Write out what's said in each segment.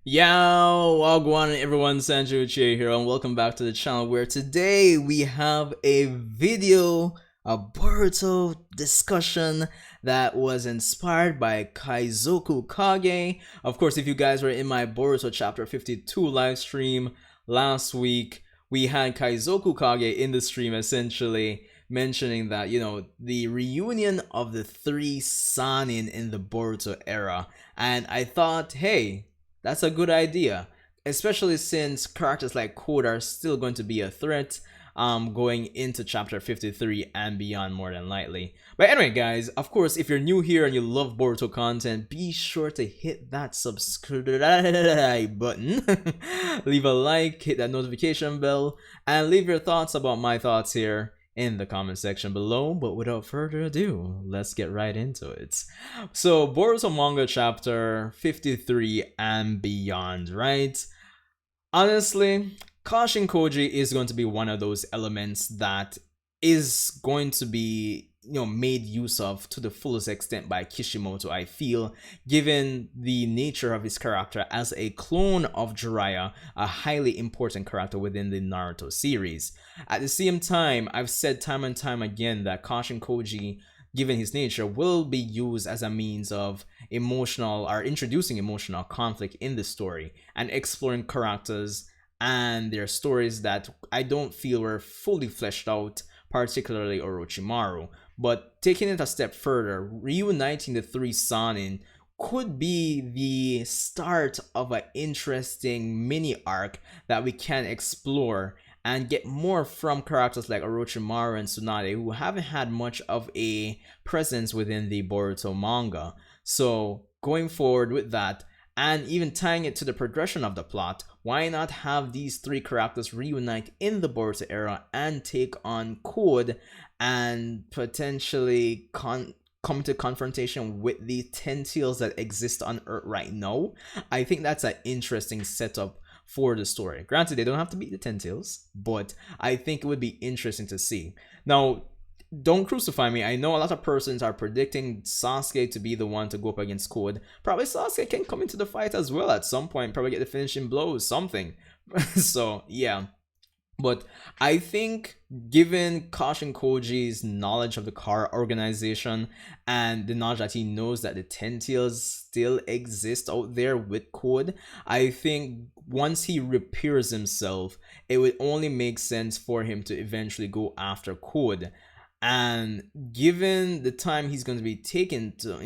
Yo, wagwan everyone, Sanju Uchiha here, and welcome back to the channel where today we have a video, a Boruto discussion that was inspired by Kaizoku Kage. Of course, if you guys were in my Boruto chapter 52 live stream last week, we had Kaizoku Kage in the stream essentially mentioning that, the reunion of the three Sannin in the Boruto era. And I thought, hey, that's a good idea, especially since characters like Code are still going to be a threat going into chapter 53 and beyond more than likely. But anyway guys, of course, if you're new here and you love Boruto content, be sure to hit that subscribe button, leave a like, hit that notification bell, and leave your thoughts about my thoughts here in the comment section below. But without further ado, let's get right into it. So Boruto Manga chapter 53 and beyond, right? Honestly, Kashin Koji is going to be one of those elements that is going to be made use of to the fullest extent by Kishimoto, I feel, given the nature of his character as a clone of Jiraiya, a highly important character within the Naruto series. At the same time, I've said time and time again that Kashin Koji, given his nature, will be used as a means of emotional or introducing emotional conflict in the story and exploring characters and their stories that I don't feel were fully fleshed out, particularly Orochimaru. But taking it a step further, reuniting the three Sannin could be the start of an interesting mini arc that we can explore and get more from characters like Orochimaru and Tsunade, who haven't had much of a presence within the Boruto manga. So going forward with that, and even tying it to the progression of the plot, why not have these three characters reunite in the Boruto era and take on Code and potentially come to confrontation with the 10 tails that exist on Earth right now? I think that's an interesting setup for the story. Granted, they don't have to beat the 10 tails, but I think it would be interesting to see. Now, don't crucify me. I know a lot of persons are predicting Sasuke to be the one to go up against Code. Probably Sasuke can come into the fight as well at some point, probably get the finishing blows, something. So yeah, but I think given Kashin Koji's knowledge of the car organization and the knowledge that he knows that the 10 tails still exist out there with Code, I think once he repairs himself, it would only make sense for him to eventually go after Code. And given the time he's going to be taken to,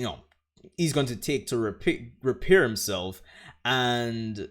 he's going to take to repair himself, and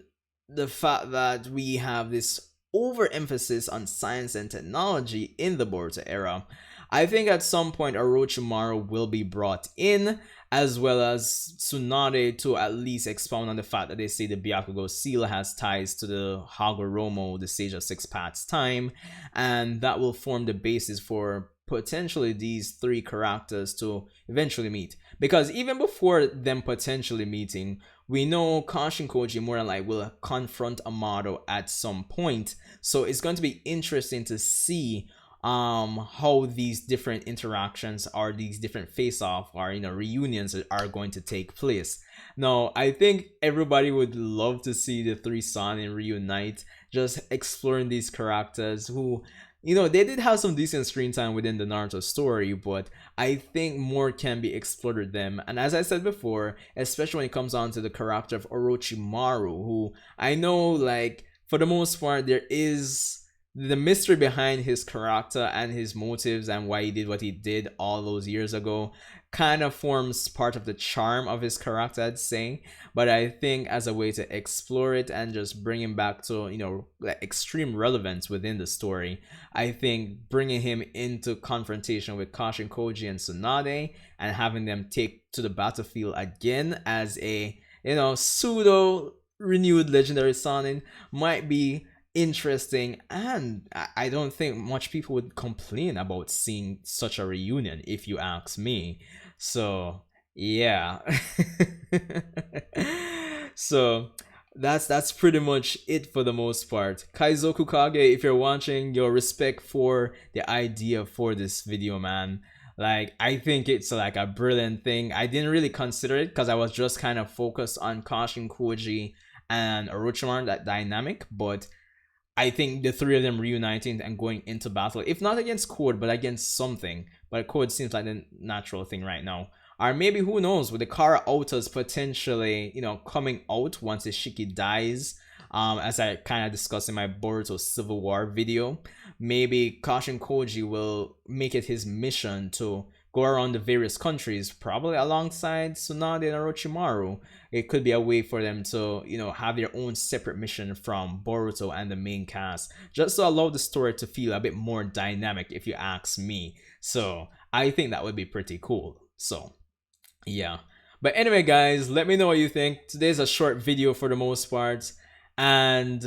the fact that we have this overemphasis on science and technology in the Boruto era, I think at some point Orochimaru will be brought in, as well as Tsunade, to at least expound on the fact that they say the Byakugo seal has ties to the Hagoromo, the Sage of Six Paths time, and that will form the basis for potentially these three characters to eventually meet. Because even before them potentially meeting, we know Kashin Koji more than likely will confront Amado at some point. So it's going to be interesting to see how these different interactions or these different face-off or reunions are going to take place. Now, I think everybody would love to see the three Sannin reunite, just exploring these characters who, they did have some decent screen time within the Naruto story, but I think more can be explored with them. And as I said before, especially when it comes on to the character of Orochimaru, who I know, like, for the most part, there is the mystery behind his character and his motives and why he did what he did all those years ago kind of forms part of the charm of his character, I'd say. But I think as a way to explore it and just bring him back to, like extreme relevance within the story, I think bringing him into confrontation with Kashin Koji and Tsunade and having them take to the battlefield again as a, pseudo renewed Legendary Sannin might be interesting, and I don't think much people would complain about seeing such a reunion, if you ask me. So yeah. So that's pretty much it for the most part. Kaizoku Kage, if you're watching, your respect for the idea for this video, man. Like, I think it's like a brilliant thing. I didn't really consider it because I was just kind of focused on Kashin Koji and Orochimaru, that dynamic. But I think the three of them reuniting and going into battle, if not against Code, but against something. But Code seems like the natural thing right now. Or maybe, who knows, with the Kara Autas potentially, coming out once Isshiki dies, as I kind of discussed in my Boruto Civil War video, maybe Kashin Koji will make it his mission to go around the various countries, probably alongside Tsunade and Orochimaru. It could be a way for them to, have their own separate mission from Boruto and the main cast, just to allow the story to feel a bit more dynamic, if you ask me. So I think that would be pretty cool. So yeah. But anyway, guys, let me know what you think. Today's a short video for the most part. And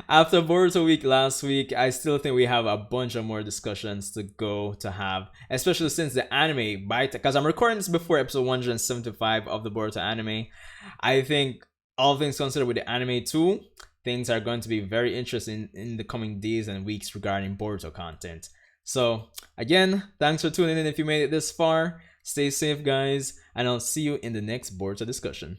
after Boruto week last week, I still think we have a bunch of more discussions to go to have, especially since the anime, because I'm recording this before episode 175 of the Boruto anime. I think, all things considered, with the anime too, things are going to be very interesting in the coming days and weeks regarding Boruto content. So again, thanks for tuning in if you made it this far. Stay safe, guys, and I'll see you in the next Boruto discussion.